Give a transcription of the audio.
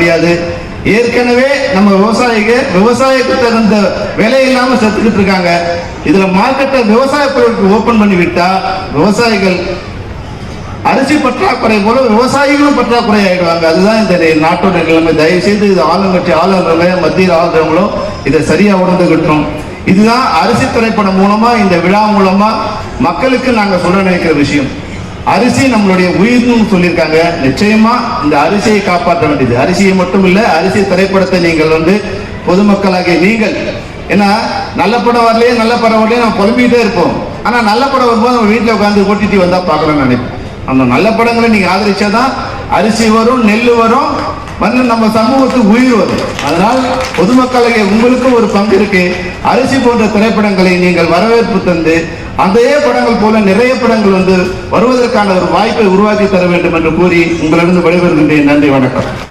முடியாது. ஏற்கனவே நம்ம விவசாயத்துக்கு தகுந்த விலை இல்லாம செத்துக்கிட்டு இருக்காங்க. இதுல மார்க்கெட்டை விவசாய பொருட்கள் ஓபன் பண்ணி விட்டா விவசாயிகள் அரிசி பற்றாக்குறை போல விவசாயிகளும் பற்றாக்குறை ஆயிடுவாங்க. அதுதான் இந்த நாட்டோட நிலைமை. தயவு செய்து இது ஆளுங்கட்சி ஆளுநர்களே மத்தியில் ஆளுநர்களும் இதை சரியா உணர்ந்துகிட்டோம். இதுதான் அரிசி திரைப்படம் மூலமா இந்த விழா மூலமா மக்களுக்கு நாங்க சொல்ல நினைக்கிற விஷயம். அரிசி நம்மளுடைய உயிர்னு சொல்லியிருக்காங்க. நிச்சயமா இந்த அரிசியை காப்பாற்ற வேண்டியது. அரிசியை மட்டும் இல்ல, அரிசி திரைப்படத்தை நீங்கள் பொதுமக்களாகிய நீங்கள், ஏன்னா நல்ல படம் வரலையே நல்ல படம் வரலையே நம்ம புலம்பிக்கிட்டே இருப்போம். ஆனா நல்ல படம் வரும்போது நம்ம வீட்டில் உட்காந்து ஓட்டிட்டு வந்தா பார்க்கலாம்னு நினைப்போம். அந்த நல்ல படங்களை நீங்க ஆதரிச்சாதான் அரிசி வரும், நெல் வரும், நம்ம சமூகத்துக்கு உயிர் வரும். அதனால் பொதுமக்களாகிய உங்களுக்கும் ஒரு பங்கு இருக்கு. அரிசி போன்ற திரைப்படங்களை நீங்கள் வரவேற்பு தந்து அதே படங்கள் போல நிறைய படங்கள் வருவதற்கான ஒரு வாய்ப்பை உருவாக்கி தர வேண்டும் என்று கூறி உங்களிடம் விடைபெறுகின்றேன். நன்றி, வணக்கம்.